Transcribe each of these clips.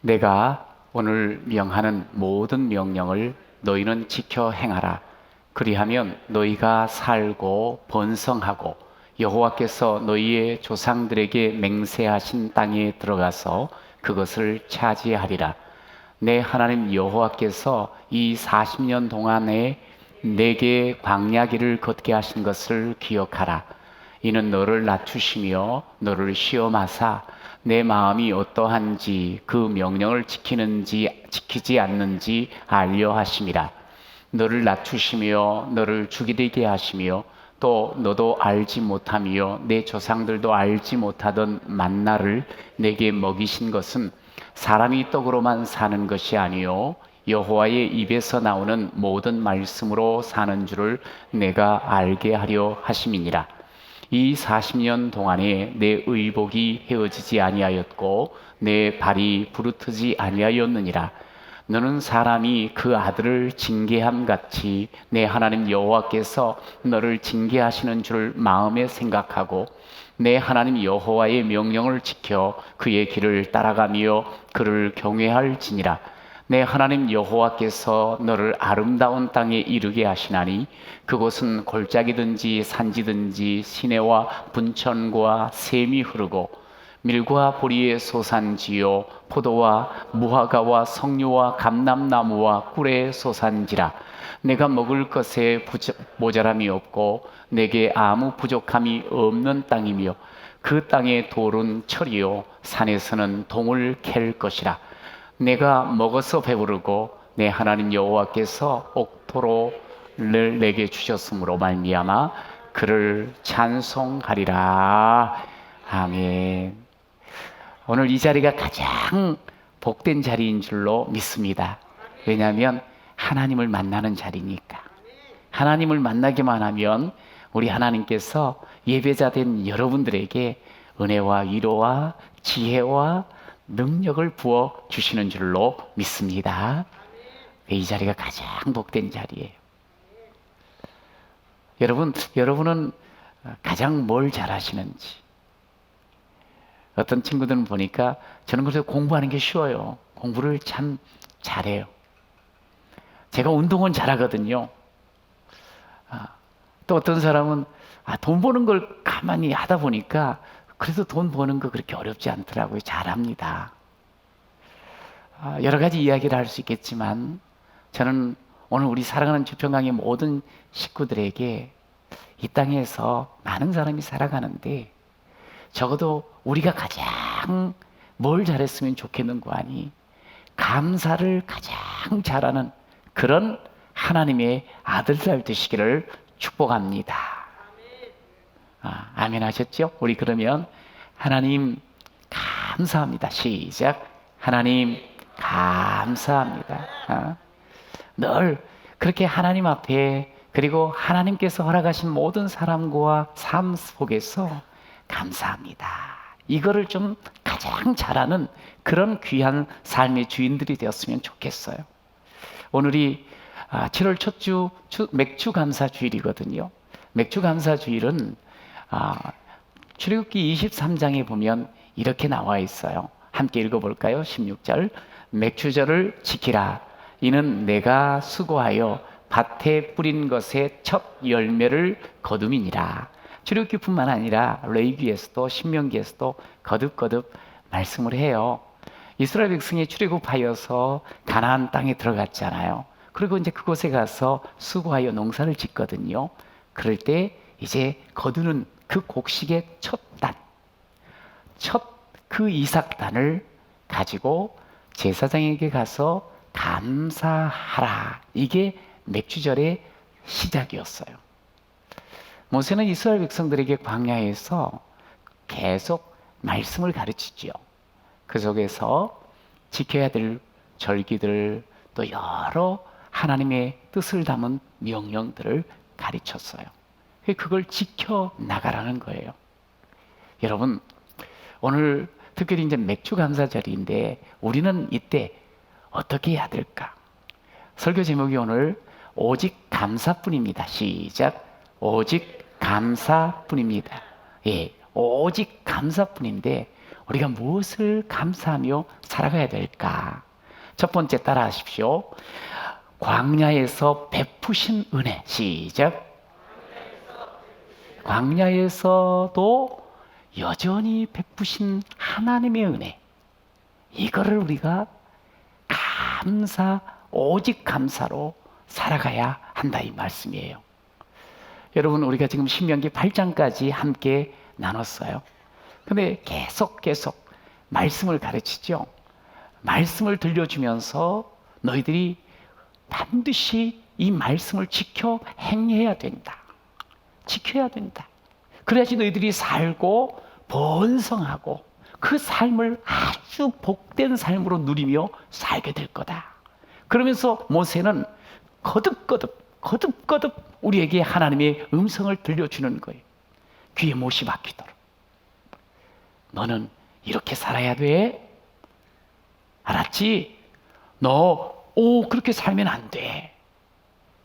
내가 오늘 명하는 모든 명령을 너희는 지켜 행하라. 그리하면 너희가 살고 번성하고 여호와께서 너희의 조상들에게 맹세하신 땅에 들어가서 그것을 차지하리라. 내 하나님 여호와께서 이 40년 동안에 내게 광야 길을 걷게 하신 것을 기억하라. 이는 너를 낮추시며 너를 시험하사 내 마음이 어떠한지 그 명령을 지키지 않는지 알려 하심이라. 너를 낮추시며 너를 죽이게 하시며 또 너도 알지 못하며 내 조상들도 알지 못하던 만나를 내게 먹이신 것은 사람이 떡으로만 사는 것이 아니요 여호와의 입에서 나오는 모든 말씀으로 사는 줄을 내가 알게 하려 하심이니라. 이 40년 동안에 내 의복이 헤어지지 아니하였고 내 발이 부르트지 아니하였느니라. 너는 사람이 그 아들을 징계함 같이 내 하나님 여호와께서 너를 징계하시는 줄 마음에 생각하고 내 하나님 여호와의 명령을 지켜 그의 길을 따라가며 그를 경외할지니라. 내 하나님 여호와께서 너를 아름다운 땅에 이르게 하시나니 그곳은 골짜기든지 산지든지 시내와 분천과 샘이 흐르고 밀과 보리의 소산지요 포도와 무화과와 석류와 감람나무와 꿀의 소산지라. 내가 먹을 것에 모자람이 없고 내게 아무 부족함이 없는 땅이며 그 땅의 돌은 철이요 산에서는 동을 캘 것이라. 내가 먹어서 배부르고 내 하나님 여호와께서 옥토로를 내게 주셨으므로 말미암아 그를 찬송하리라. 아멘. 오늘 이 자리가 가장 복된 자리인 줄로 믿습니다. 왜냐하면 하나님을 만나는 자리니까. 하나님을 만나기만 하면 우리 하나님께서 예배자된 여러분들에게 은혜와 위로와 지혜와 능력을 부어 주시는 줄로 믿습니다. 이 자리가 가장 복된 자리예요. 여러분은 가장 뭘 잘하시는지. 어떤 친구들은 보니까 저는 그래서 공부하는 게 쉬워요. 공부를 참 잘해요. 제가 운동은 잘하거든요. 또 어떤 사람은 돈 버는 걸 가만히 하다 보니까 그래서 돈 버는 거 그렇게 어렵지 않더라고요. 잘합니다. 여러 가지 이야기를 할 수 있겠지만 저는 오늘 우리 사랑하는 주평강의 모든 식구들에게 이 땅에서 많은 사람이 살아가는데 적어도 우리가 가장 뭘 잘했으면 좋겠는 거 아니? 감사를 가장 잘하는 그런 하나님의 아들들 되시기를 축복합니다. 아멘 하셨죠? 우리 그러면 하나님 감사합니다. 시작. 하나님 감사합니다. 늘 그렇게 하나님 앞에 그리고 하나님께서 허락하신 모든 사람과 삶 속에서 감사합니다. 이거를 좀 가장 잘하는 그런 귀한 삶의 주인들이 되었으면 좋겠어요. 오늘이 7월 첫 주 맥주 감사 주일이거든요. 맥주 감사 주일은 출애굽기 23장에 보면 이렇게 나와 있어요. 함께 읽어볼까요? 16절. 맥주절을 지키라. 이는 내가 수고하여 밭에 뿌린 것의 첫 열매를 거둠이니라. 출애굽기뿐만 아니라 레위기에서도 신명기에서도 거듭거듭 말씀을 해요. 이스라엘 백성이 출애굽하여서 가나안 땅에 들어갔잖아요. 그리고 이제 그곳에 가서 수고하여 농사를 짓거든요. 그럴 때 이제 거두는 그 곡식의 첫 단, 그 이삭단을 가지고 제사장에게 가서 감사하라. 이게 맥주절의 시작이었어요. 모세는 이스라엘 백성들에게 광야에서 계속 말씀을 가르치지요. 그 속에서 지켜야 될 절기들 또 여러 하나님의 뜻을 담은 명령들을 가르쳤어요. 그걸 지켜 나가라는 거예요. 여러분, 오늘 특별히 이제 맥주 감사절인데 우리는 이때 어떻게 해야 될까? 설교 제목이 오늘 오직 감사뿐입니다. 시작. 오직 감사뿐입니다. 예, 오직 감사뿐인데 우리가 무엇을 감사하며 살아가야 될까? 첫 번째 따라 하십시오. 광야에서 베푸신 은혜. 시작. 광야에서도 여전히 베푸신 하나님의 은혜. 이거를 우리가 오직 감사로 살아가야 한다, 이 말씀이에요. 여러분, 우리가 지금 신명기 8장까지 함께 나눴어요. 근데 계속 말씀을 가르치죠. 말씀을 들려주면서 너희들이 반드시 이 말씀을 지켜 행해야 된다. 지켜야 된다. 그래야지 너희들이 살고 번성하고 그 삶을 아주 복된 삶으로 누리며 살게 될 거다. 그러면서 모세는 거듭 우리에게 하나님의 음성을 들려주는 거예요. 귀에 못이 박히도록. 너는 이렇게 살아야 돼. 알았지? 그렇게 살면 안 돼.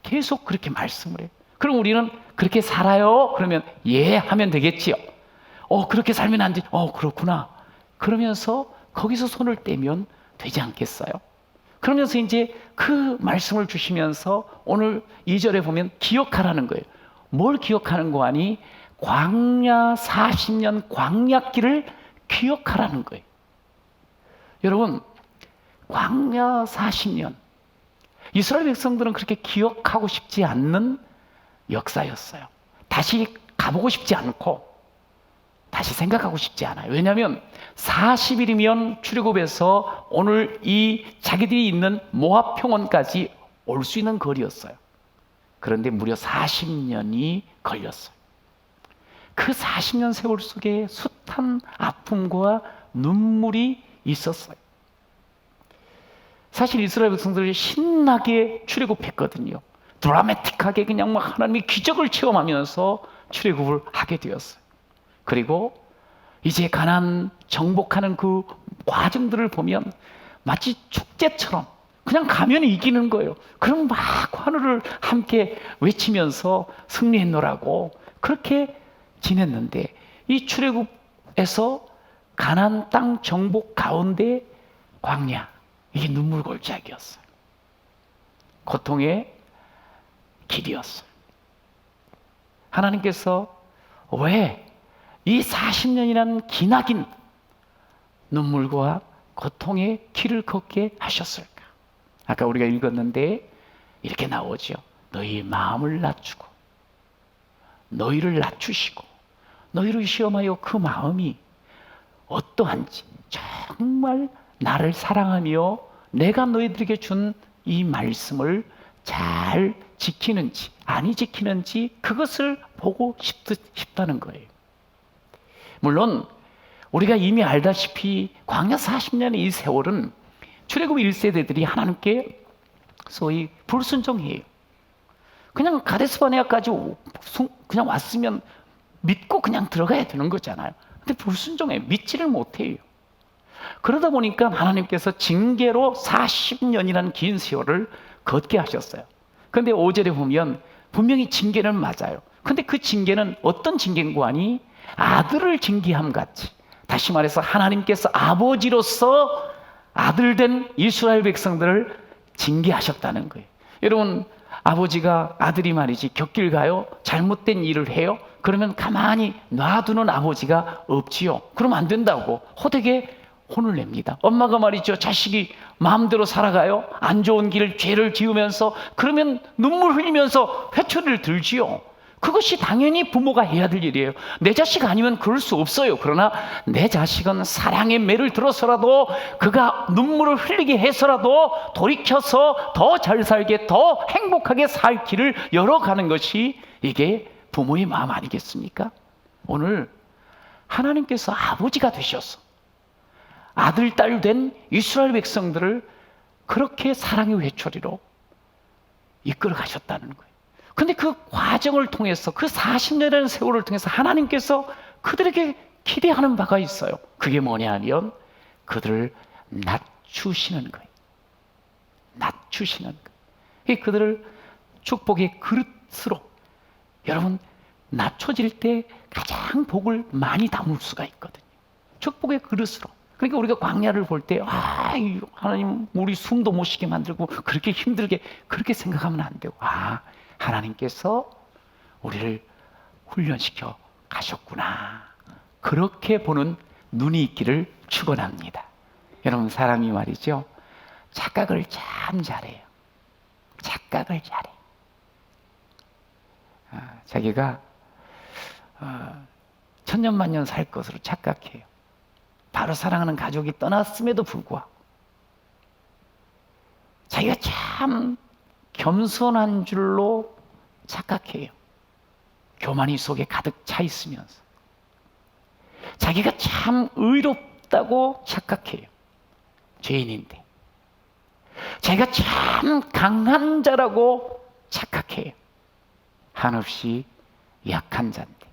계속 그렇게 말씀을 해요. 그럼 우리는 그렇게 살아요? 그러면 예 하면 되겠지요. 그렇게 살면 안 돼. 그렇구나. 그러면서 거기서 손을 떼면 되지 않겠어요? 그러면서 이제 그 말씀을 주시면서 오늘 2절에 보면 기억하라는 거예요. 뭘 기억하는 거 아니? 광야 40년 광야길을 기억하라는 거예요. 여러분, 광야 40년 이스라엘 백성들은 그렇게 기억하고 싶지 않는 역사였어요. 다시 가보고 싶지 않고 다시 생각하고 싶지 않아요. 왜냐하면 40일이면 출애굽에서 오늘 이 자기들이 있는 모압 평원까지 올 수 있는 거리였어요. 그런데 무려 40년이 걸렸어요. 그 40년 세월 속에 숱한 아픔과 눈물이 있었어요. 사실 이스라엘 백성들이 신나게 출애굽했거든요. 드라마틱하게 그냥 막 하나님의 기적을 체험하면서 출애굽을 하게 되었어요. 그리고 이제 가나안 정복하는 그 과정들을 보면 마치 축제처럼 그냥 가면 이기는 거예요. 그럼 막 환호를 함께 외치면서 승리했노라고 그렇게 지냈는데 이 출애굽에서 가나안 땅 정복 가운데 광야, 이게 눈물 골짜기였어요. 고통의 길이었어요. 하나님께서 왜 이 40년이라는 기나긴 눈물과 고통의 길을 걷게 하셨을까? 아까 우리가 읽었는데 이렇게 나오죠. 너희 마음을 낮추고 너희를 낮추시고 너희를 시험하여 그 마음이 어떠한지, 정말 나를 사랑하며 내가 너희들에게 준 이 말씀을 잘 지키는지 아니 지키는지 그것을 보고 싶다는 거예요. 물론 우리가 이미 알다시피 광야 40년의 이 세월은 출애굽 1세대들이 하나님께 소위 불순종해요. 그냥 가데스바네아까지 그냥 왔으면 믿고 그냥 들어가야 되는 거잖아요. 근데 불순종해요. 믿지를 못해요. 그러다 보니까 하나님께서 징계로 40년이라는 긴 세월을 걷게 하셨어요. 그런데 5절에 보면 분명히 징계는 맞아요. 근데 그 징계는 어떤 징계인 거 아니? 아들을 징계함 같이, 다시 말해서 하나님께서 아버지로서 아들된 이스라엘 백성들을 징계하셨다는 거예요. 여러분, 아버지가 아들이 말이지 곁길 가요? 잘못된 일을 해요? 그러면 가만히 놔두는 아버지가 없지요. 그러면 안 된다고 호되게 혼을 냅니다. 엄마가 말이죠, 자식이 마음대로 살아가요? 안 좋은 길, 죄를 지으면서, 그러면 눈물 흘리면서 회초리를 들지요. 그것이 당연히 부모가 해야 될 일이에요. 내 자식 아니면 그럴 수 없어요. 그러나 내 자식은 사랑의 매를 들어서라도, 그가 눈물을 흘리게 해서라도 돌이켜서 더 잘 살게, 더 행복하게 살 길을 열어가는 것이 이게 부모의 마음 아니겠습니까? 오늘 하나님께서 아버지가 되셔서 아들, 딸 된 이스라엘 백성들을 그렇게 사랑의 회초리로 이끌어 가셨다는 거예요. 근데 그 과정을 통해서, 그 40년이라는 세월을 통해서 하나님께서 그들에게 기대하는 바가 있어요. 그게 뭐냐 하면 그들을 낮추시는 거예요. 낮추시는 거예요. 그들을 축복의 그릇으로, 여러분, 낮춰질 때 가장 복을 많이 담을 수가 있거든요. 축복의 그릇으로. 그러니까 우리가 광야를 볼 때 하나님 우리 숨도 못 쉬게 만들고 그렇게 힘들게 그렇게 생각하면 안 되고, 하나님께서 우리를 훈련시켜 가셨구나, 그렇게 보는 눈이 있기를 축원합니다. 여러분, 사람이 말이죠, 착각을 참 잘해요. 착각을 잘해. 자기가 천년만년 살 것으로 착각해요. 바로 사랑하는 가족이 떠났음에도 불구하고 자기가 참 겸손한 줄로 착각해요. 교만이 속에 가득 차 있으면서 자기가 참 의롭다고 착각해요. 죄인인데. 자기가 참 강한 자라고 착각해요. 한없이 약한 자인데.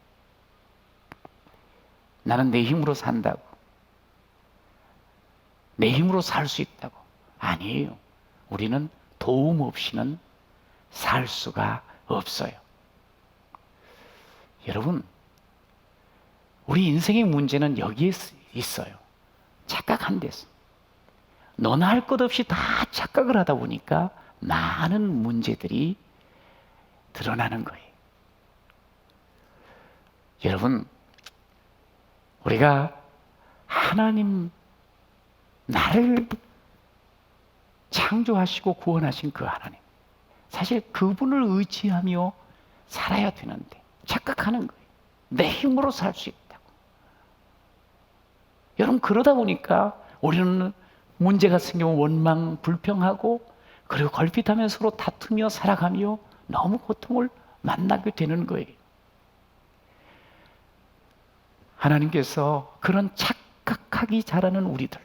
나는 내 힘으로 산다고, 내 힘으로 살 수 있다고. 아니에요. 우리는 도움 없이는 살 수가 없어요. 여러분, 우리 인생의 문제는 여기에 있어요. 착각한 데서. 너나 할 것 없이 다 착각을 하다 보니까 많은 문제들이 드러나는 거예요. 여러분, 우리가 하나님, 나를 창조하시고 구원하신 그 하나님, 사실 그분을 의지하며 살아야 되는데 착각하는 거예요. 내 힘으로 살 수 있다고. 여러분, 그러다 보니까 우리는 문제가 생기면 원망, 불평하고, 그리고 걸핏하면 서로 다투며 살아가며 너무 고통을 만나게 되는 거예요. 하나님께서 그런 착각하기 잘하는 우리들,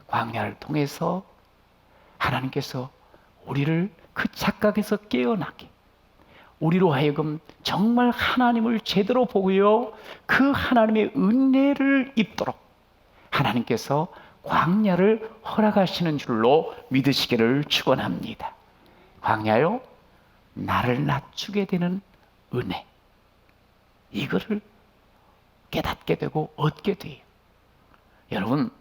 광야를 통해서 하나님께서 우리를 그 착각에서 깨어나게, 우리로 하여금 정말 하나님을 제대로 보고요, 그 하나님의 은혜를 입도록 하나님께서 광야를 허락하시는 줄로 믿으시기를 축원합니다. 광야요, 나를 낮추게 되는 은혜, 이거를 깨닫게 되고 얻게 돼요. 여러분,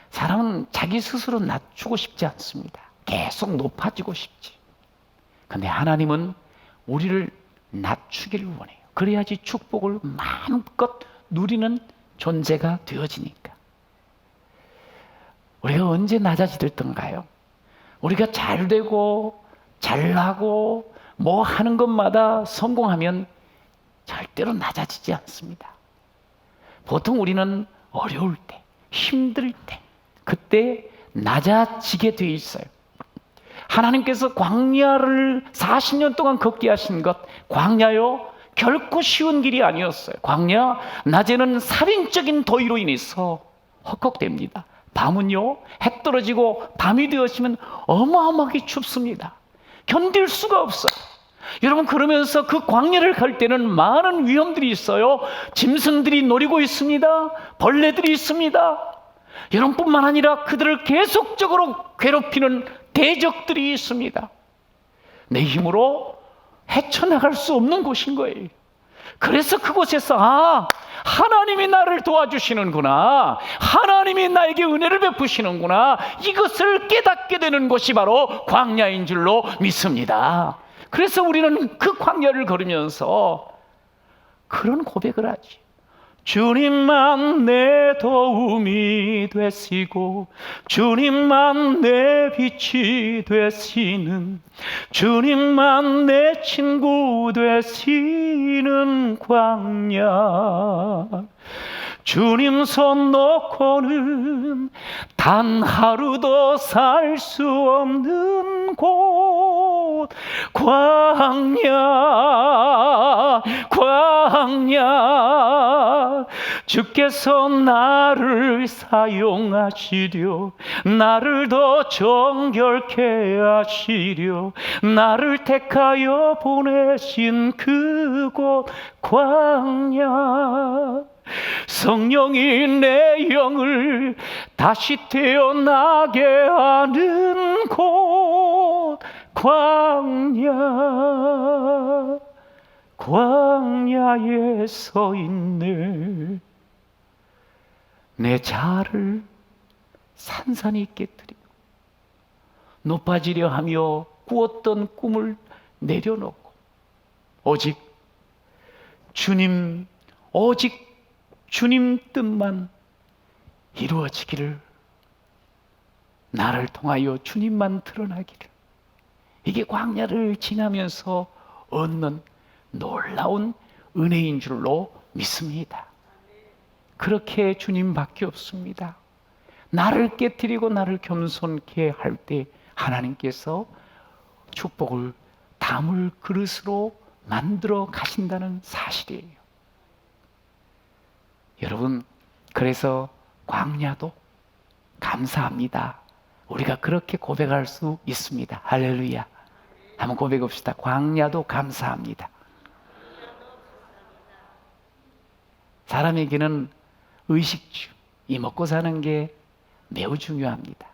사람은 자기 스스로 낮추고 싶지 않습니다. 계속 높아지고 싶지. 근데 하나님은 우리를 낮추기를 원해요. 그래야지 축복을 마음껏 누리는 존재가 되어지니까. 우리가 언제 낮아지던가요? 우리가 잘 되고 잘나고 뭐 하는 것마다 성공하면 절대로 낮아지지 않습니다. 보통 우리는 어려울 때, 힘들 때, 그때 낮아지게 돼 있어요. 하나님께서 광야를 40년 동안 걷게 하신 것, 광야요, 결코 쉬운 길이 아니었어요. 광야, 낮에는 살인적인 더위로 인해서 헉헉댑니다. 밤은요, 해 떨어지고 밤이 되어지면 어마어마하게 춥습니다. 견딜 수가 없어요. 여러분, 그러면서 그 광야를 갈 때는 많은 위험들이 있어요. 짐승들이 노리고 있습니다. 벌레들이 있습니다. 여러분뿐만 아니라 그들을 계속적으로 괴롭히는 대적들이 있습니다. 내 힘으로 헤쳐나갈 수 없는 곳인 거예요. 그래서 그곳에서 하나님이 나를 도와주시는구나, 하나님이 나에게 은혜를 베푸시는구나, 이것을 깨닫게 되는 곳이 바로 광야인 줄로 믿습니다. 그래서 우리는 그 광야를 걸으면서 그런 고백을 하지. 주님만 내 도움이 되시고 주님만 내 빛이 되시는, 주님만 내 친구 되시는 광야, 주님 손 놓고는 단 하루도 살 수 없는 곳, 광야, 광야. 주께서 나를 사용하시려, 나를 더 정결케 하시려, 나를 택하여 보내신 그곳 광야. 성령이 내 영을 다시 태어나게 하는 곳, 광야, 광야에 서 있네. 내 자를 산산이 깨뜨리고 높아지려 하며 꾸었던 꿈을 내려놓고 오직 주님 뜻만 이루어지기를, 나를 통하여 주님만 드러나기를, 이게 광야를 지나면서 얻는 놀라운 은혜인 줄로 믿습니다. 그렇게 주님밖에 없습니다. 나를 깨뜨리고 나를 겸손케 할 때 하나님께서 축복을 담을 그릇으로 만들어 가신다는 사실이에요. 여러분, 그래서 광야도 감사합니다. 우리가 그렇게 고백할 수 있습니다. 할렐루야. 한번 고백합시다. 광야도 감사합니다. 사람에게는 의식주, 이 먹고 사는 게 매우 중요합니다.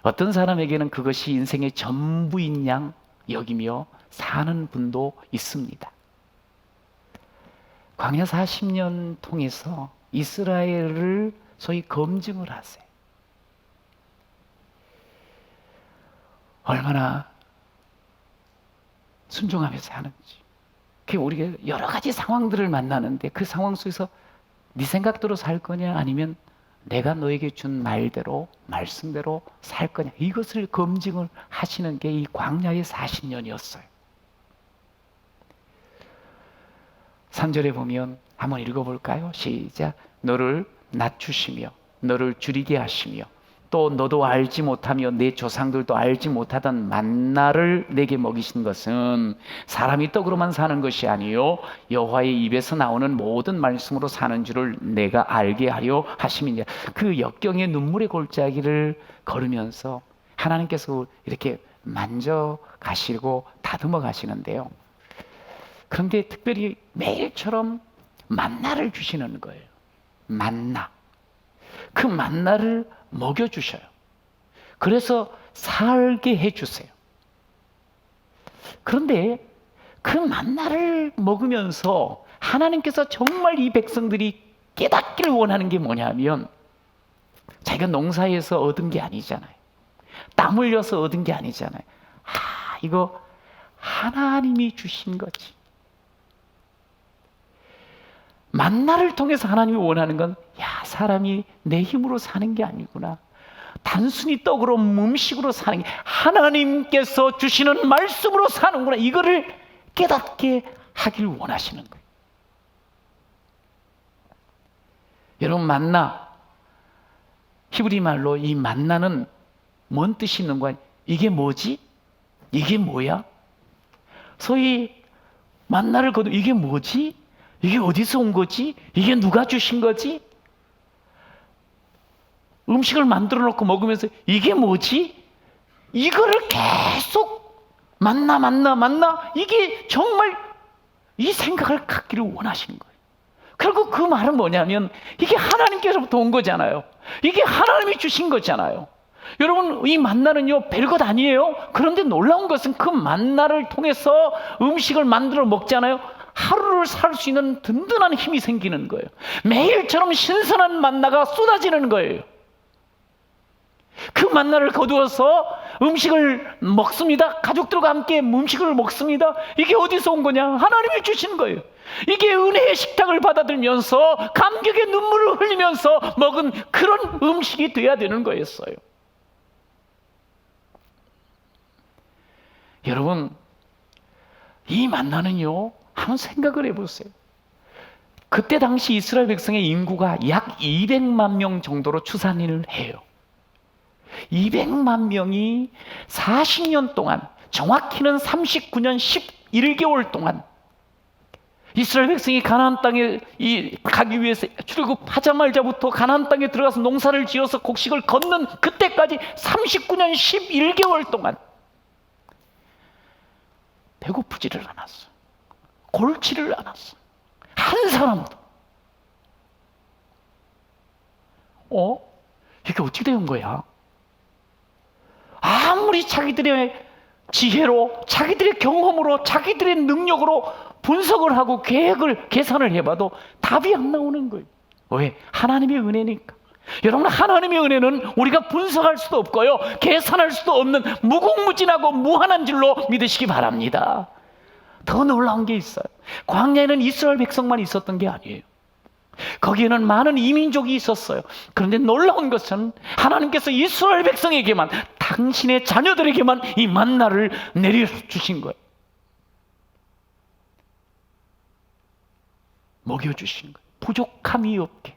어떤 사람에게는 그것이 인생의 전부인 양 여기며 사는 분도 있습니다. 광야 40년 통해서 이스라엘을 소위 검증을 하세요. 얼마나 순종하며 사는지. 우리가 여러 가지 상황들을 만나는데 그 상황 속에서 네 생각대로 살 거냐, 아니면 내가 너에게 준 말대로, 말씀대로 살 거냐, 이것을 검증을 하시는 게 이 광야의 40년이었어요. 3절에 보면 한번 읽어볼까요? 시작. 너를 낮추시며 너를 줄이게 하시며 또 너도 알지 못하며 내 조상들도 알지 못하던 만나를 내게 먹이신 것은 사람이 떡으로만 사는 것이 아니요 여호와의 입에서 나오는 모든 말씀으로 사는 줄을 내가 알게 하려 하심이니라. 그 역경의 눈물의 골짜기를 걸으면서 하나님께서 이렇게 만져 가시고 다듬어 가시는데요. 그런데 특별히 매일처럼 만나를 주시는 거예요. 만나. 그 만나를 먹여주셔요. 그래서 살게 해주세요. 그런데 그 만나를 먹으면서 하나님께서 정말 이 백성들이 깨닫기를 원하는 게 뭐냐면, 자기가 농사에서 얻은 게 아니잖아요. 땀 흘려서 얻은 게 아니잖아요. 이거 하나님이 주신 거지. 만나를 통해서 하나님이 원하는 건, 사람이 내 힘으로 사는 게 아니구나. 단순히 떡으로, 음식으로 사는 게 하나님께서 주시는 말씀으로 사는구나. 이거를 깨닫게 하길 원하시는 거예요. 여러분, 만나, 히브리 말로 이 만나는 뭔 뜻이 있는 거야? 이게 뭐지? 이게 뭐야? 소위 만나를 거두, 이게 뭐지? 이게 어디서 온 거지? 이게 누가 주신 거지? 음식을 만들어 놓고 먹으면서 이게 뭐지? 이거를 계속 만나 이게 정말 이 생각을 갖기를 원하시는 거예요. 결국 그 말은 뭐냐면 이게 하나님께서부터 온 거잖아요. 이게 하나님이 주신 거잖아요. 여러분, 이 만나는요 별것 아니에요. 그런데 놀라운 것은 그 만나를 통해서 음식을 만들어 먹잖아요. 하루를 살 수 있는 든든한 힘이 생기는 거예요. 매일처럼 신선한 만나가 쏟아지는 거예요. 그 만나를 거두어서 음식을 먹습니다. 가족들과 함께 음식을 먹습니다. 이게 어디서 온 거냐? 하나님이 주신 거예요. 이게 은혜의 식탁을 받아들면서 감격의 눈물을 흘리면서 먹은 그런 음식이 돼야 되는 거였어요. 여러분, 이 만나는요, 한번 생각을 해보세요. 그때 당시 이스라엘 백성의 인구가 약 200만 명 정도로 추산을 해요. 200만 명이 40년 동안, 정확히는 39년 11개월 동안 이스라엘 백성이 가나안 땅에 가기 위해서 출국하자마자부터 가나안 땅에 들어가서 농사를 지어서 곡식을 걷는 그때까지 39년 11개월 동안 배고프지를 않았어. 골치를 않았어. 한 사람도. 이게 어떻게 된 거야? 아무리 자기들의 지혜로, 자기들의 경험으로, 자기들의 능력으로 분석을 하고 계산을 해봐도 답이 안 나오는 거예요. 왜? 하나님의 은혜니까. 여러분, 하나님의 은혜는 우리가 분석할 수도 없고요, 계산할 수도 없는 무궁무진하고 무한한 줄로 믿으시기 바랍니다. 더 놀라운 게 있어요. 광야에는 이스라엘 백성만 있었던 게 아니에요. 거기에는 많은 이민족이 있었어요. 그런데 놀라운 것은 하나님께서 이스라엘 백성에게만, 당신의 자녀들에게만 이 만나를 내려주신 거예요. 먹여주신 거예요. 부족함이 없게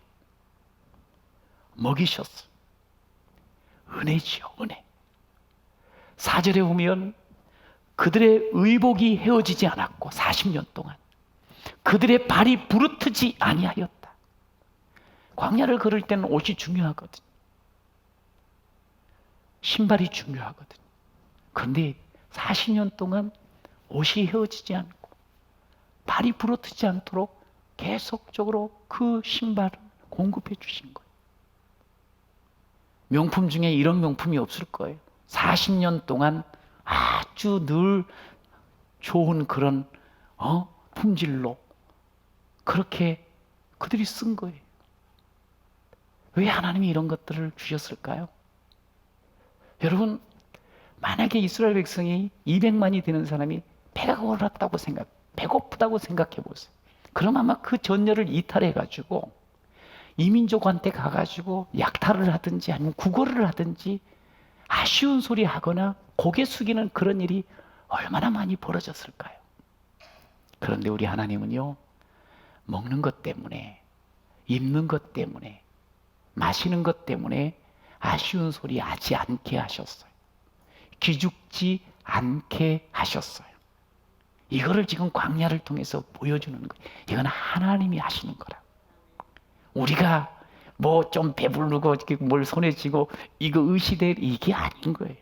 먹이셨어요. 은혜지요, 은혜. 4절에 보면 그들의 의복이 헤어지지 않았고 40년 동안 그들의 발이 부르트지 아니하였다. 광야를 걸을 때는 옷이 중요하거든. 신발이 중요하거든. 그런데 40년 동안 옷이 헤어지지 않고 발이 부러뜨지 않도록 계속적으로 그 신발을 공급해 주신 거예요. 명품 중에 이런 명품이 없을 거예요. 40년 동안 아주 늘 좋은 그런 품질로 그렇게 그들이 쓴 거예요. 왜 하나님이 이런 것들을 주셨을까요? 여러분, 만약에 이스라엘 백성이 200만이 되는 사람이 배가 고팠다고 배고프다고 생각해 보세요. 그럼 아마 그 전열을 이탈해 가지고 이민족한테 가가지고 약탈을 하든지 아니면 구걸을 하든지 아쉬운 소리 하거나 고개 숙이는 그런 일이 얼마나 많이 벌어졌을까요? 그런데 우리 하나님은요, 먹는 것 때문에, 입는 것 때문에, 마시는 것 때문에 아쉬운 소리 하지 않게 하셨어요. 기죽지 않게 하셨어요. 이거를 지금 광야를 통해서 보여주는 거예요. 이건 하나님이 하시는 거라. 우리가 뭐 좀 배부르고 뭘 손에 쥐고 이거 의시될 이게 아닌 거예요.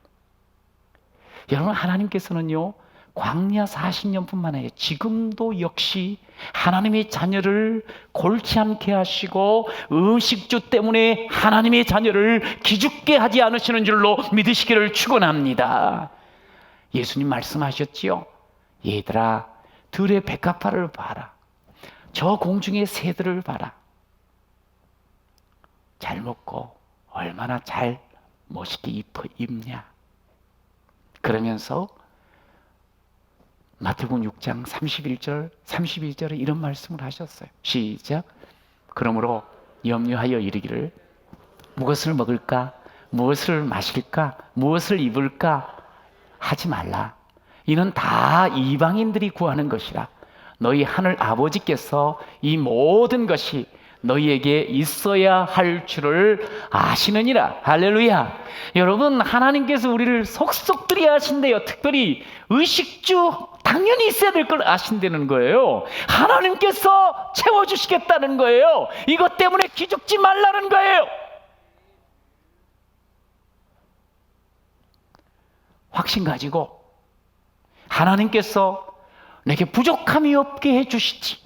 여러분, 하나님께서는요, 광야 40년뿐만 아니라 지금도 역시 하나님의 자녀를 골치 않게 하시고 음식주 때문에 하나님의 자녀를 기죽게 하지 않으시는 줄로 믿으시기를 축원합니다. 예수님 말씀하셨지요. 얘들아, 들의 백합화를 봐라. 저 공중의 새들을 봐라. 잘 먹고 얼마나 잘 멋있게 입냐. 그러면서 마태복음 6장 31절, 32절에 이런 말씀을 하셨어요. 시작. 그러므로 염려하여 이르기를 무엇을 먹을까? 무엇을 마실까? 무엇을 입을까? 하지 말라. 이는 다 이방인들이 구하는 것이라. 너희 하늘 아버지께서 이 모든 것이 너희에게 있어야 할 줄을 아시느니라. 할렐루야. 여러분, 하나님께서 우리를 속속들이 하신대요. 특별히 의식주 당연히 있어야 될 걸 아신다는 거예요. 하나님께서 채워주시겠다는 거예요. 이것 때문에 기죽지 말라는 거예요. 확신 가지고 하나님께서 내게 부족함이 없게 해주시지,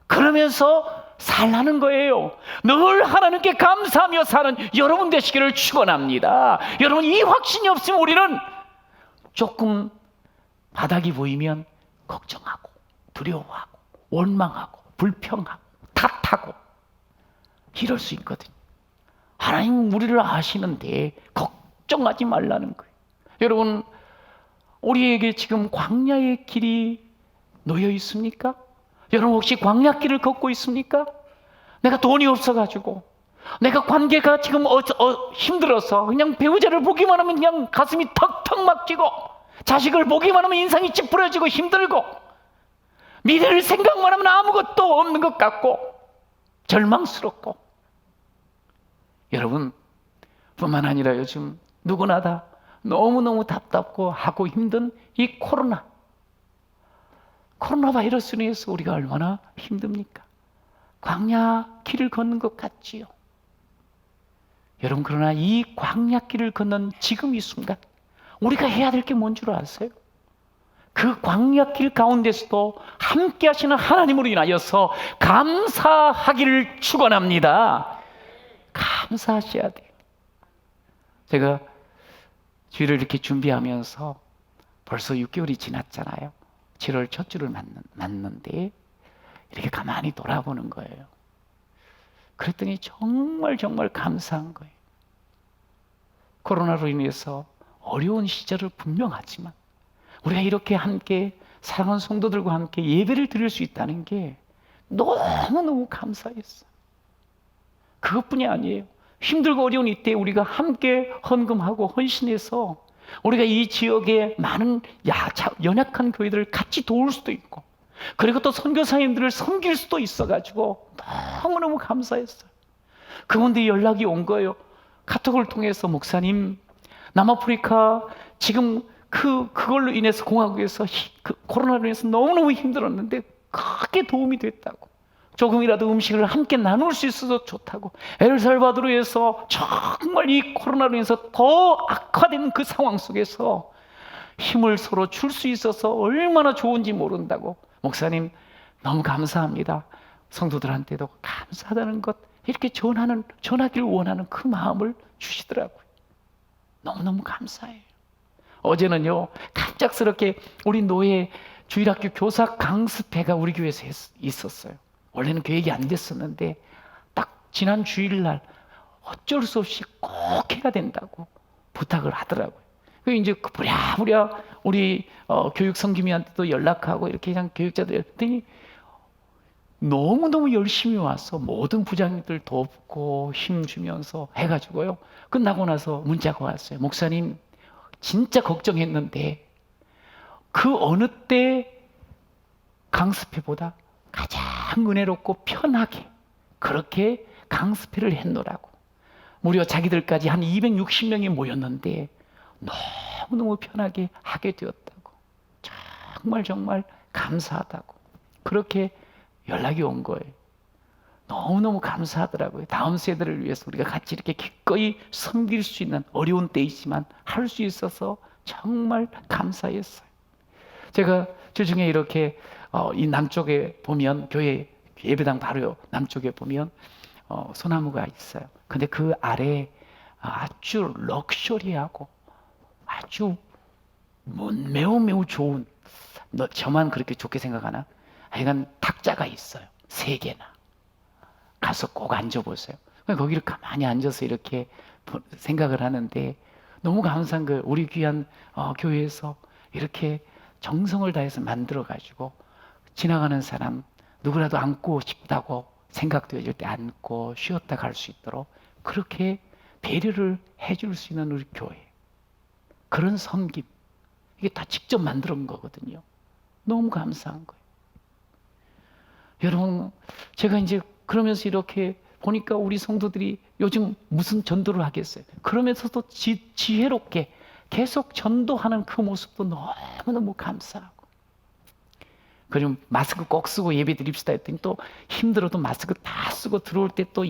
그러면서 살라는 거예요. 늘 하나님께 감사하며 사는 여러분 되시기를 축원합니다. 여러분, 이 확신이 없으면 우리는 조금 바닥이 보이면 걱정하고 두려워하고 원망하고 불평하고 탓하고 이럴 수 있거든요. 하나님은 우리를 아시는데 걱정하지 말라는 거예요. 여러분, 우리에게 지금 광야의 길이 놓여 있습니까? 여러분, 혹시 광야길을 걷고 있습니까? 내가 돈이 없어가지고, 내가 관계가 지금 힘들어서 그냥 배우자를 보기만 하면 그냥 가슴이 턱턱 막히고, 자식을 보기만 하면 인상이 찌푸려지고 힘들고, 미래를 생각만 하면 아무것도 없는 것 같고 절망스럽고, 여러분 뿐만 아니라 요즘 누구나 다 너무너무 답답고 하고 힘든 이 코로나 바이러스로 인해서 우리가 얼마나 힘듭니까? 광야 길을 걷는 것 같지요. 여러분, 그러나 이 광야 길을 걷는 지금 이 순간 우리가 해야 될 게 뭔 줄 아세요? 그 광야 길 가운데서도 함께 하시는 하나님으로 인하여서 감사하기를 축원합니다. 감사하셔야 돼요. 제가 주일을 이렇게 준비하면서 벌써 6개월이 지났잖아요. 7월 첫 주를 맞는데 이렇게 가만히 돌아보는 거예요. 그랬더니 정말 감사한 거예요. 코로나로 인해서 어려운 시절을 분명하지만 우리가 이렇게 함께 사랑하는 성도들과 함께 예배를 드릴 수 있다는 게 너무너무 감사했어요. 그것뿐이 아니에요. 힘들고 어려운 이때 우리가 함께 헌금하고 헌신해서 우리가 이 지역의 많은 연약한 교회들을 같이 도울 수도 있고, 그리고 또 선교사님들을 섬길 수도 있어가지고 너무너무 감사했어요. 그런데 연락이 온 거예요. 카톡을 통해서, 목사님, 남아프리카 지금 그걸로 인해서 공화국에서 코로나로 인해서 너무너무 힘들었는데 크게 도움이 됐다고, 조금이라도 음식을 함께 나눌 수 있어서 좋다고, 엘살바도르에서 정말 이 코로나로 인해서 더 악화된 그 상황 속에서 힘을 서로 줄 수 있어서 얼마나 좋은지 모른다고, 목사님 너무 감사합니다, 성도들한테도 감사하다는 것 이렇게 전하기를 원하는 그 마음을 주시더라고요. 너무너무 감사해요. 어제는요, 갑작스럽게 우리 노예 주일학교 교사 강습회가 우리 교회에서 있었어요. 원래는 계획이 안 됐었는데 딱 지난 주일날 어쩔 수 없이 꼭 해야 된다고 부탁을 하더라고요. 그래서 이제 부랴부랴 우리 교육 선교미한테도 연락하고 이렇게 그냥 교육자들 했더니 너무너무 열심히 와서 모든 부장님들 돕고 힘주면서 해가지고요, 끝나고 나서 문자가 왔어요. 목사님, 진짜 걱정했는데 그 어느 때 강습회보다 가장 은혜롭고 편하게 그렇게 강습회를 했노라고. 무려 자기들까지 한 260명이 모였는데 너무너무 편하게 하게 되었다고, 정말 감사하다고 그렇게 연락이 온 거예요. 너무너무 감사하더라고요. 다음 세대를 위해서 우리가 같이 이렇게 기꺼이 섬길 수 있는, 어려운 때이지만 할 수 있어서 정말 감사했어요. 제가 주중에 이렇게 이 남쪽에 보면, 교회 예배당 바로 남쪽에 보면 소나무가 있어요. 근데 그 아래 아주 럭셔리하고 아주 매우 좋은, 저만 그렇게 좋게 생각하나? 하여간 탁자가 있어요. 3개나. 가서 꼭 앉아보세요. 거기를 가만히 앉아서 이렇게 생각을 하는데 너무 감사한 거예요. 우리 귀한 교회에서 이렇게 정성을 다해서 만들어가지고 지나가는 사람 누구라도 앉고 싶다고 생각되어질 때 앉고 쉬었다 갈 수 있도록 그렇게 배려를 해줄 수 있는 우리 교회, 그런 섬김, 이게 다 직접 만들어온 거거든요. 너무 감사한 거예요. 여러분, 제가 이제 그러면서 이렇게 보니까 우리 성도들이 요즘 무슨 전도를 하겠어요. 그러면서도 지혜롭게 계속 전도하는 그 모습도 너무너무 감사하고, 그리고 마스크 꼭 쓰고 예배 드립시다 했더니 또 힘들어도 마스크 다 쓰고 들어올 때 또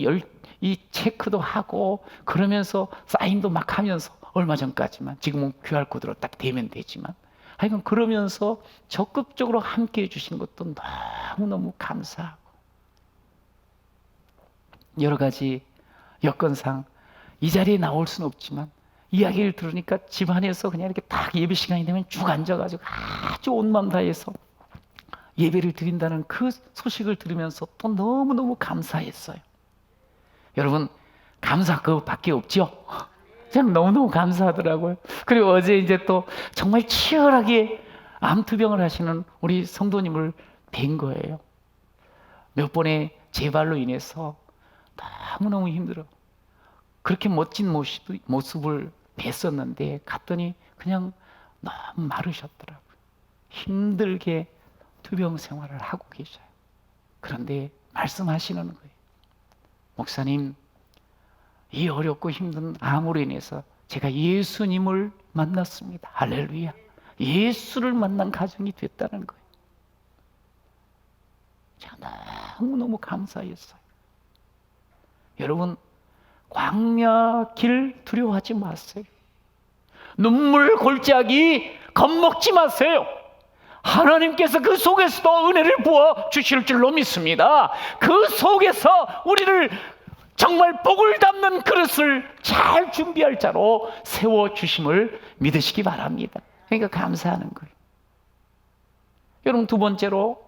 이 체크도 하고 그러면서 사인도 막 하면서, 얼마 전까지만, 지금은 QR코드로 딱 대면 되지만 하여간 그러면서 적극적으로 함께 해주신 것도 너무너무 감사하고, 여러 가지 여건상 이 자리에 나올 수는 없지만 이야기를 들으니까 집안에서 그냥 이렇게 딱 예배 시간이 되면 쭉 앉아가지고 아주 온 마음 다해서 예배를 드린다는 그 소식을 들으면서 또 너무너무 감사했어요. 여러분, 감사 그거밖에 없죠? 저는 너무너무 감사하더라고요. 그리고 어제 이제 또 정말 치열하게 암투병을 하시는 우리 성도님을 뵌 거예요. 몇 번의 재발로 인해서 너무너무 힘들어. 그렇게 멋진 모습을 뵀었는데 갔더니 그냥 너무 마르셨더라고요. 힘들게 투병 생활을 하고 계셔요. 그런데 말씀하시는 거예요. 목사님, 이 어렵고 힘든 암으로 인해서 제가 예수님을 만났습니다. 할렐루야. 예수를 만난 가정이 됐다는 거예요. 제가 너무너무 감사했어요. 여러분, 광야 길 두려워하지 마세요. 눈물 골짜기 겁먹지 마세요. 하나님께서 그 속에서도 은혜를 부어 주실 줄로 믿습니다. 그 속에서 우리를 정말 복을 담는 그릇을 잘 준비할 자로 세워주심을 믿으시기 바랍니다. 그러니까 감사하는 거예요. 여러분, 두 번째로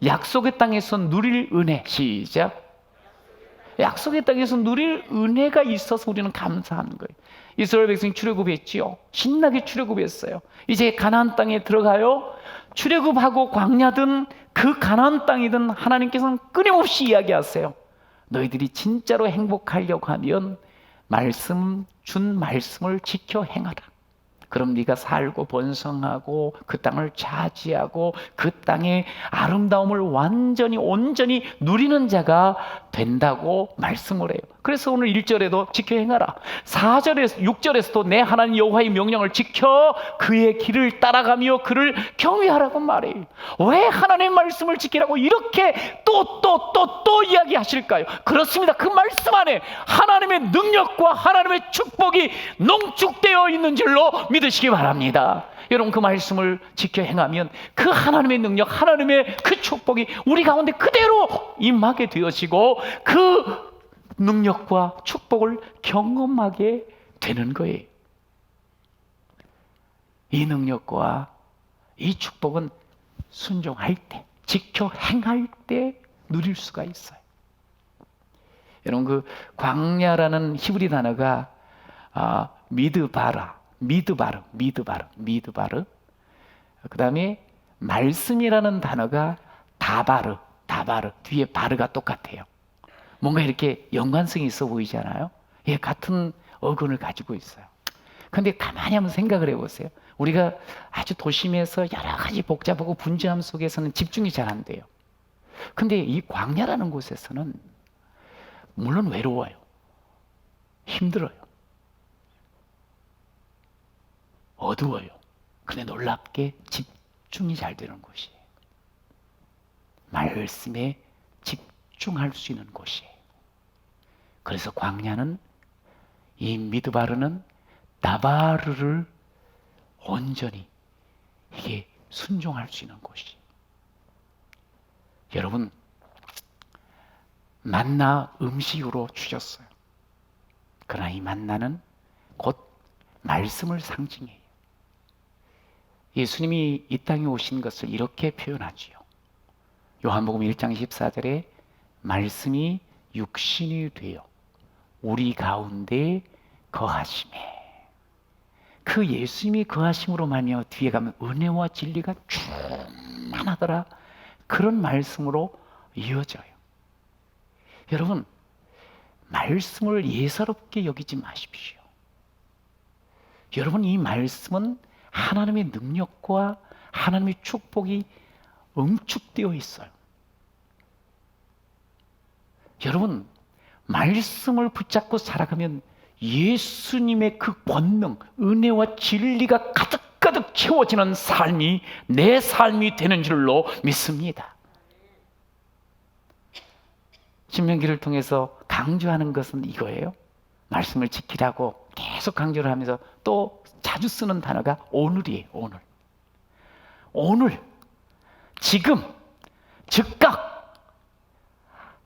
약속의 땅에서 누릴 은혜. 시작. 약속의 땅에서 누릴 은혜가 있어서 우리는 감사하는 거예요. 이스라엘 백성이 출애굽했지요. 신나게 출애굽했어요. 이제 가나안 땅에 들어가요. 출애굽하고 광야든 그 가나안 땅이든 하나님께서는 끊임없이 이야기하세요. 너희들이 진짜로 행복하려고 하면 준 말씀을 지켜 행하라. 그럼 네가 살고 번성하고 그 땅을 차지하고 그 땅의 아름다움을 온전히 누리는 자가 된다고 말씀을 해요. 그래서 오늘 1절에도 지켜 행하라. 4절에서 6절에서도 내 하나님 여호와의 명령을 지켜 그의 길을 따라가며 그를 경외하라고 말해요. 왜 하나님의 말씀을 지키라고 이렇게 또 이야기하실까요? 그렇습니다. 그 말씀 안에 하나님의 능력과 하나님의 축복이 농축되어 있는 줄로 믿으시기 바랍니다. 여러분, 그 말씀을 지켜 행하면 그 하나님의 능력, 하나님의 그 축복이 우리 가운데 그대로 임하게 되어지고 그 능력과 축복을 경험하게 되는 거예요. 이 능력과 이 축복은 순종할 때, 지켜 행할 때 누릴 수가 있어요. 여러분, 그 광야라는 히브리 단어가 미드바르. 그 다음에 말씀이라는 단어가 다바르. 뒤에 바르가 똑같아요. 뭔가 이렇게 연관성이 있어 보이잖아요. 예, 같은 어근을 가지고 있어요. 근데 가만히 한번 생각을 해보세요. 우리가 아주 도심에서 여러 가지 복잡하고 분주함 속에서는 집중이 잘 안 돼요. 근데 이 광야라는 곳에서는 물론 외로워요. 힘들어요. 어두워요. 근데 놀랍게 집중이 잘 되는 곳이에요. 말씀에 집중할 수 있는 곳이에요. 그래서 광야는, 이 미드바르는 나바르를 온전히 이게 순종할 수 있는 곳이에요. 여러분, 만나 음식으로 주셨어요. 그러나 이 만나는 곧 말씀을 상징해요. 예수님이 이 땅에 오신 것을 이렇게 표현하지요. 요한복음 1장 14절에 말씀이 육신이 되어 우리 가운데 거하심에, 그 예수님이 거하심으로 말미암아 뒤에 가면 은혜와 진리가 충만하더라. 그런 말씀으로 이어져요. 여러분, 말씀을 예사롭게 여기지 마십시오. 여러분, 이 말씀은 하나님의 능력과 하나님의 축복이 응축되어 있어요. 여러분, 말씀을 붙잡고 살아가면 예수님의 그 권능, 은혜와 진리가 가득가득 채워지는 삶이 내 삶이 되는 줄로 믿습니다. 신명기를 통해서 강조하는 것은 이거예요. 말씀을 지키라고 계속 강조를 하면서 또 자주 쓰는 단어가 오늘이에요. 오늘, 지금, 즉각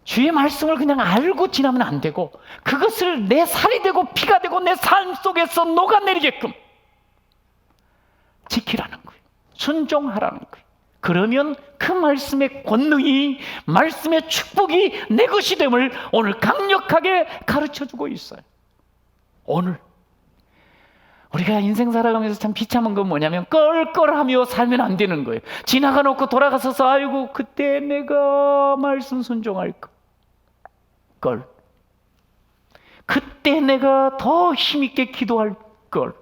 주의 말씀을 그냥 알고 지나면 안 되고 그것을 내 살이 되고 피가 되고 내 삶 속에서 녹아내리게끔 지키라는 거예요. 순종하라는 거예요. 그러면 그 말씀의 권능이, 말씀의 축복이 내 것이 됨을 오늘 강력하게 가르쳐주고 있어요. 오늘 우리가 인생 살아가면서 참 비참한 건 뭐냐면 껄껄하며 살면 안 되는 거예요. 지나가 놓고 돌아가서서 아이고 그때 내가 말씀 순종할 걸, 그때 내가 더 힘있게 기도할 걸,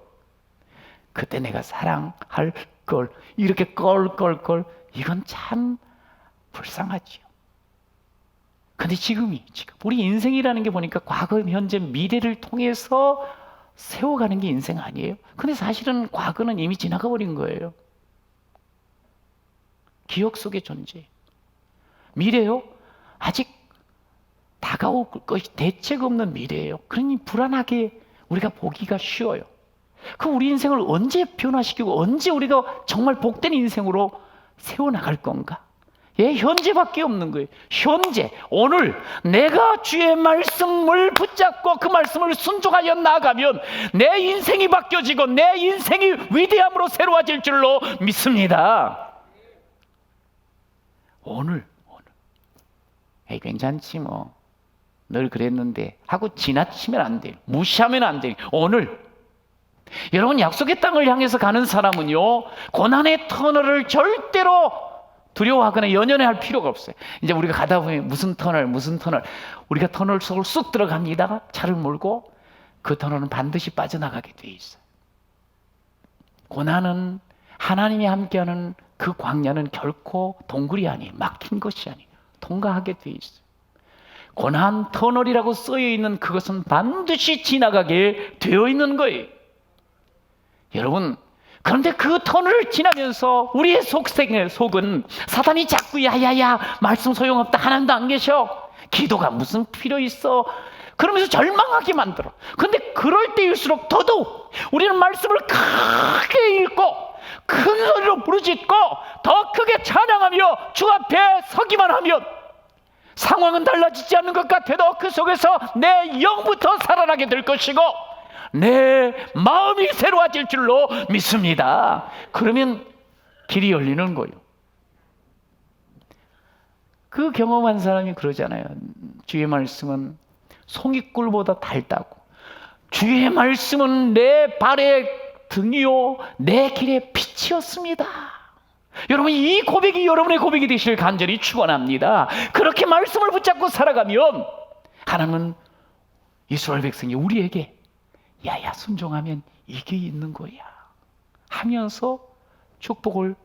그때 내가 사랑할 걸, 이렇게 껄 이건 참 불쌍하지요. 근데 지금 우리 인생이라는 게 보니까 과거, 현재, 미래를 통해서 세워가는 게 인생 아니에요? 근데 사실은 과거는 이미 지나가 버린 거예요. 기억 속의 존재. 미래요? 아직 다가올 것이 대책 없는 미래예요. 그러니 불안하게 우리가 보기가 쉬워요. 그 우리 인생을 언제 변화시키고 언제 우리가 정말 복된 인생으로 세워나갈 건가? 예, 현재밖에 없는 거예요. 현재, 오늘 내가 주의 말씀을 붙잡고 그 말씀을 순종하여 나가면 내 인생이 바뀌어지고 내 인생이 위대함으로 새로워질 줄로 믿습니다. 오늘. 에이, 괜찮지 뭐. 늘 그랬는데 하고 지나치면 안 돼요. 무시하면 안 돼요. 오늘. 여러분, 약속의 땅을 향해서 가는 사람은요, 고난의 터널을 절대로 두려워하거나 연연해할 필요가 없어요. 이제 우리가 가다 보면 무슨 터널 우리가 터널 속을 쑥 들어갑니다. 차를 몰고. 그 터널은 반드시 빠져나가게 돼 있어요. 고난은, 하나님이 함께하는 그 광야는 결코 동굴이 아니에요. 막힌 것이 아니에요. 통과하게 돼 있어요. 고난 터널이라고 쓰여 있는 그것은 반드시 지나가게 되어 있는 거예요. 여러분, 그런데 그 터널을 지나면서 우리의 속은 사단이 자꾸 야야야 말씀 소용없다, 하나님도 안 계셔, 기도가 무슨 필요 있어, 그러면서 절망하게 만들어. 그런데 그럴 때일수록 더더욱 우리는 말씀을 크게 읽고 큰 소리로 부르짖고 더 크게 찬양하며 주 앞에 서기만 하면 상황은 달라지지 않는 것 같아도 그 속에서 내 영부터 살아나게 될 것이고 내 마음이 새로워질 줄로 믿습니다. 그러면 길이 열리는 거예요. 그 경험한 사람이 그러잖아요. 주의 말씀은 송이꿀보다 달다고. 주의 말씀은 내 발의 등이요 내 길의 빛이었습니다. 여러분, 이 고백이 여러분의 고백이 되시길 간절히 축원합니다. 그렇게 말씀을 붙잡고 살아가면 하나님은 이스라엘 백성이 우리에게 야야 순종하면 이게 있는 거야 하면서 축복을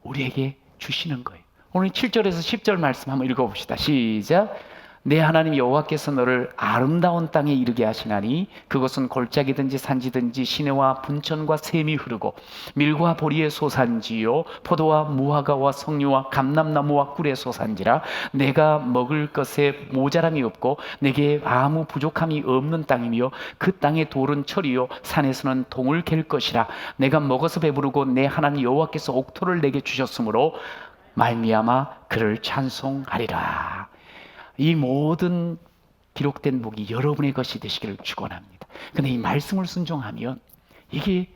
우리에게 주시는 거예요. 오늘 7절에서 10절 말씀 한번 읽어봅시다. 시작. 내 하나님 여호와께서 너를 아름다운 땅에 이르게 하시나니 그것은 골짜기든지 산지든지 시내와 분천과 샘이 흐르고 밀과 보리의 소산지요 포도와 무화과와 석류와 감람나무와 꿀의 소산지라. 내가 먹을 것에 모자람이 없고 내게 아무 부족함이 없는 땅이며 그 땅의 돌은 철이요 산에서는 동을 갤 것이라. 내가 먹어서 배부르고 내 하나님 여호와께서 옥토를 내게 주셨으므로 말미암아 그를 찬송하리라. 이 모든 기록된 복이 여러분의 것이 되시기를 축원합니다. 근데 이 말씀을 순종하면 이게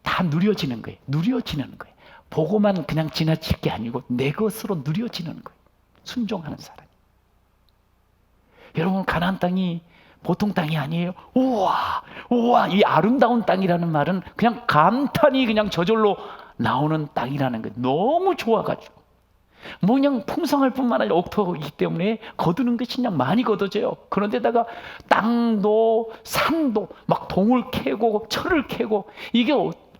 다 누려지는 거예요. 누려지는 거예요. 보고만 그냥 지나칠 게 아니고 내 것으로 누려지는 거예요. 순종하는 사람이. 여러분, 가나안 땅이 보통 땅이 아니에요. 우와, 이 아름다운 땅이라는 말은 그냥 감탄이 그냥 저절로 나오는 땅이라는 거예요. 너무 좋아가지고. 뭐 그냥 풍성할 뿐만 아니라 옥토이기 때문에 거두는 것이 그냥 많이 거둬져요. 그런데다가 땅도 산도 막 동을 캐고 철을 캐고 이게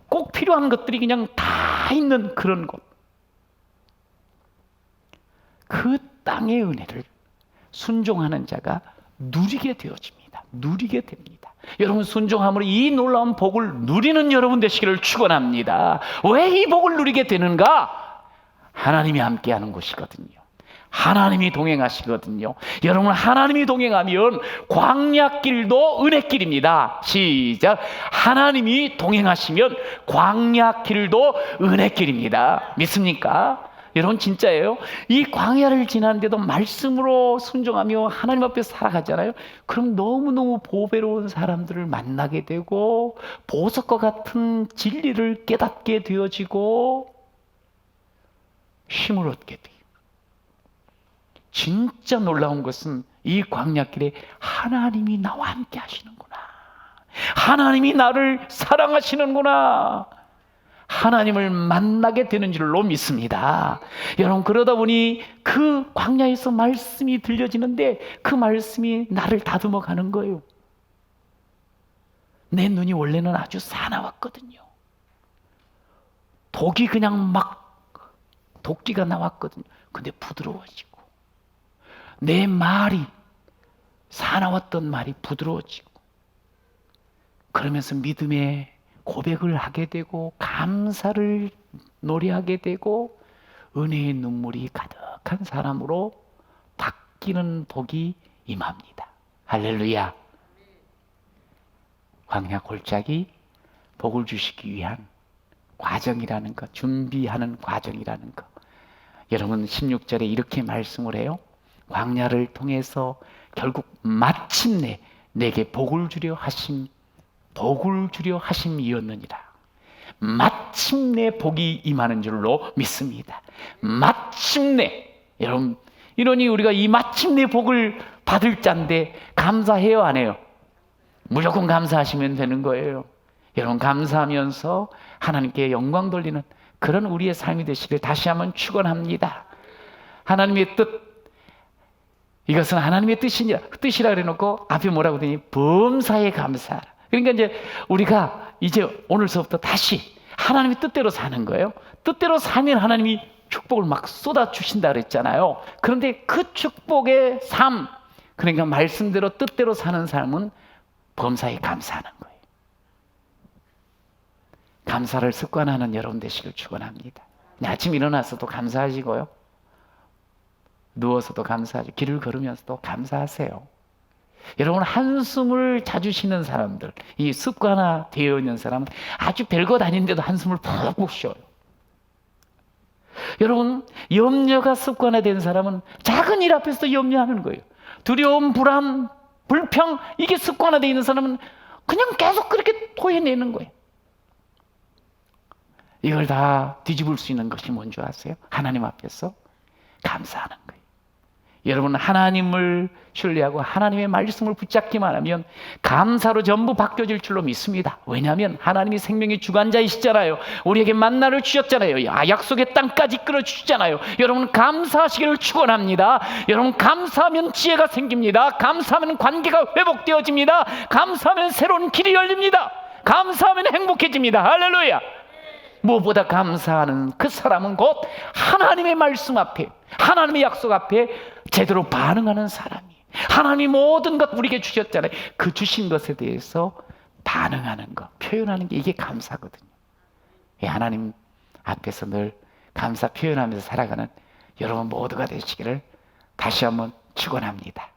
꼭 필요한 것들이 그냥 다 있는 그런 곳. 그 땅의 은혜를 순종하는 자가 누리게 되어집니다. 누리게 됩니다. 여러분, 순종함으로 이 놀라운 복을 누리는 여러분 되시기를 축원합니다. 왜 이 복을 누리게 되는가? 하나님이 함께하는 곳이거든요. 하나님이 동행하시거든요. 여러분, 하나님이 동행하면 광야길도 은혜길입니다. 시작. 하나님이 동행하시면 광야길도 은혜길입니다. 믿습니까? 여러분, 진짜예요. 이 광야를 지나는데도 말씀으로 순종하며 하나님 앞에 살아가잖아요. 그럼 너무너무 보배로운 사람들을 만나게 되고 보석과 같은 진리를 깨닫게 되어지고 힘을 얻게 돼요. 진짜 놀라운 것은 이 광야길에 하나님이 나와 함께 하시는구나. 하나님이 나를 사랑하시는구나. 하나님을 만나게 되는 줄로 믿습니다. 여러분, 그러다 보니 그 광야에서 말씀이 들려지는데 그 말씀이 나를 다듬어 가는 거예요. 내 눈이 원래는 아주 사나웠거든요. 독이 그냥 막 도끼가 나왔거든요. 근데 부드러워지고 내 말이 사나웠던 말이 부드러워지고 그러면서 믿음의 고백을 하게 되고 감사를 노래하게 되고 은혜의 눈물이 가득한 사람으로 바뀌는 복이 임합니다. 할렐루야. 광야 골짜기 복을 주시기 위한 과정이라는 것, 준비하는 과정이라는 것, 여러분 16절에 이렇게 말씀을 해요. 광야를 통해서 결국 마침내 내게 복을 주려 하심이었느니라. 마침내 복이 임하는 줄로 믿습니다. 마침내. 여러분, 이러니 우리가 이 마침내 복을 받을 자인데 감사해요, 안 해요? 무조건 감사하시면 되는 거예요. 여러분, 감사하면서 하나님께 영광 돌리는 그런 우리의 삶이 되시길 다시 한번 축원합니다. 하나님의 뜻, 이것은 하나님의 뜻이라 그래놓고 앞에 뭐라고 되니? 범사에 감사하라. 그러니까 이제 우리가 이제 오늘서부터 다시 하나님의 뜻대로 사는 거예요. 뜻대로 살면 하나님이 축복을 막 쏟아주신다 그랬잖아요. 그런데 그 축복의 삶, 그러니까 말씀대로 뜻대로 사는 삶은 범사에 감사하는 거예요. 감사를 습관하는 여러분 되시길 축원합니다. 아침 일어나서도 감사하시고요. 누워서도 감사하죠. 길을 걸으면서도 감사하세요. 여러분, 한숨을 자주 쉬는 사람들, 이 습관화 되어 있는 사람은 아주 별것 아닌데도 한숨을 푹푹 쉬어요. 여러분, 염려가 습관화된 사람은 작은 일 앞에서도 염려하는 거예요. 두려움, 불안, 불평, 이게 습관화되어 있는 사람은 그냥 계속 그렇게 토해내는 거예요. 이걸 다 뒤집을 수 있는 것이 뭔지 아세요? 하나님 앞에서 감사하는 거예요. 여러분, 하나님을 신뢰하고 하나님의 말씀을 붙잡기만 하면 감사로 전부 바뀌어질 줄로 믿습니다. 왜냐하면 하나님이 생명의 주관자이시잖아요. 우리에게 만나를 주셨잖아요. 약속의 땅까지 끌어주시잖아요. 여러분, 감사하시기를 축원합니다. 여러분, 감사하면 지혜가 생깁니다. 감사하면 관계가 회복되어집니다. 감사하면 새로운 길이 열립니다. 감사하면 행복해집니다. 할렐루야. 무엇보다 감사하는 그 사람은 곧 하나님의 말씀 앞에, 하나님의 약속 앞에 제대로 반응하는 사람이, 하나님이 모든 것 우리에게 주셨잖아요. 그 주신 것에 대해서 반응하는 것, 표현하는 게 이게 감사거든요. 하나님 앞에서 늘 감사 표현하면서 살아가는 여러분 모두가 되시기를 다시 한번 축원합니다.